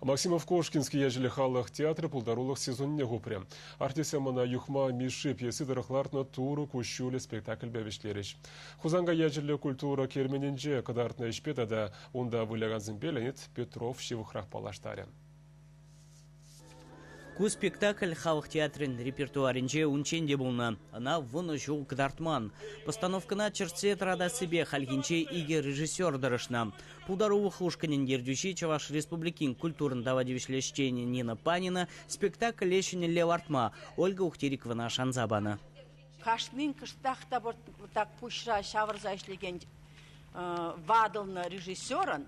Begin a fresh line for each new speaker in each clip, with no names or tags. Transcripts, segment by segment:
Максимов Кошкинский ежели халлах театры пулдарулах сезонне гупре. Артисе мана юхма миши пьесы дырахлартна туру кущуле спектакль бәвишлериш. Хузанга ежели культура кермененже кадартна ишпетада унда выляган зимбеленет Петров шивухрах палаштаря.
Ку спектакль халық театрын репертуаринже унченде болна. Ана вуны жол кдартман. Постановкана черце трада себе хальгинче иге режиссер дырышна. Пулдару хушканин ердючи Чаваш Республикин культурн давадивишлещение Нина Панина спектакль лещине Левартма Ольга Ухтериковна Шанзабана.
Кашнин кыштахта вот так пушра шаврза ишлеген вадылны режиссерын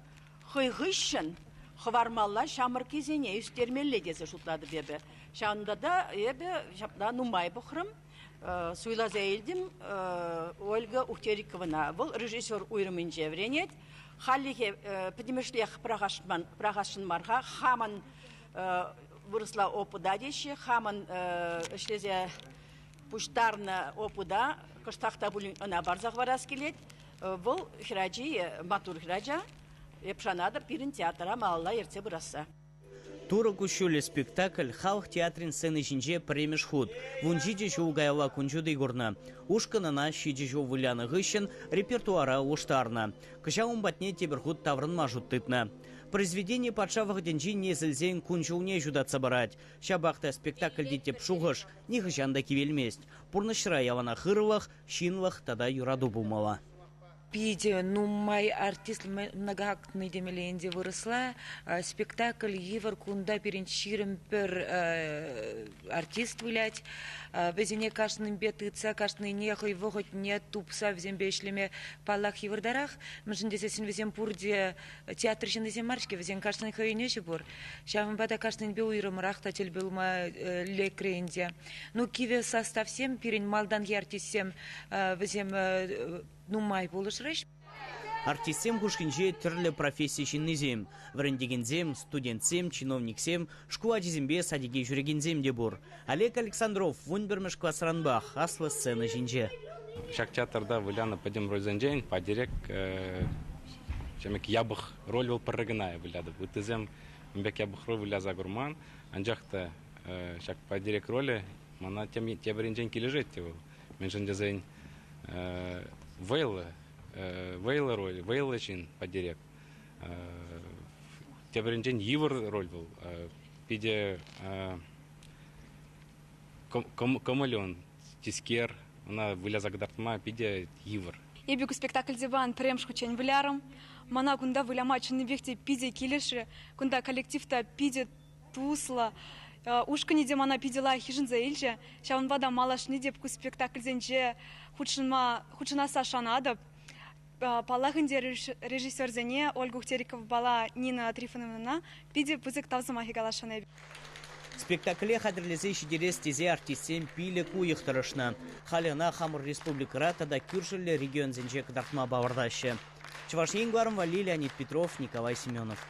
хыйгышын хвармалла шамыр кезене үстермелле десе шутлады бебе. Шанда да ебе шапда нумай бухрым суйла зейлдим Ольга Ухтериковна. Бұл режиссер уйрымын жевренет. Халлихе педимешлех прагашын марха хаман вырысла опуда деші, хаман ішлезе пуштарны опуда кыштақта бұлін ына барзақ барас келет. Бұл хираджи, матур хираджа. Епшанада пирин театра малла ерте бұраса.
Тура кущуле спектакль халық театрин сцены жинже премеш худ. Вунжиде жу гайла кунжуды горна. Ушканана шиде жу выляны гыщен репертуара уштарна. Кыша умбатне теберхуд таврын мажут тытна. Произведение подшавых деньжи не зельзен кунжулне жудаться барать. Шабахта спектакль дите пшугыш, не гыщанда кивельместь. Пурнышра явана хырлах, шинлах тада юраду бумала.
Пиде, май артист многоактный демеленде выросла, спектакль евар кунда перенчирым пер артист вылять, безене кашным бетыца, кашный нехой воготь не тупса в зембешлеме палах евардарах, мжендесесин везем пурде театр жендесем марчке, везен кашный хойнеши бур, шавым бада кашный беуирым рахта телбилма лекренде. Киве состав всем перен малдан артистсем везем май болышрыш.
Артистсем хушкинже түрлі профессия шиннезем. Врендегензем, студентсем, чиновниксем, шкуадизембе садиге жүрегензем де бур. Олег Александров, вунбермеш классранбах, асла сцена жинже.
Шак театрда выляна падем ройзенжен, падирек, чемек ябых роль был парагная выляда. Вытызем, мбек ябых роль выля гурман, анжахта шак падирек роли, мана теберенжен килежет его. Менжендезен Вейла роль, Вейла чин подирек. Теберенжен евр роль был. Пиде камелеон, тискер, она выляза гдартма, пиде евр.
Ебику спектакль диван премшку чень выляром. Мана кунда вылямачен небехте пиде килеши, кунда коллектив-то пиде тусла. Ушкани демана пидела хижинза илже, шаун бада малашни депку спектакль зенже худшина сашанадып. Палахынде режиссер зене Ольга Ухтерикова бала Нина Трифоновна пиде пызык тавзыма хигалашаны.
Спектакле хадрлезе шидерес тезе артистсем пиле куйыхтырышна. Халина Хамыр Республикара тада кюршеле регион зенже кдартма бавардаще. Чуваш Енгварм Вали, Леонид Петров, Николай Семенов.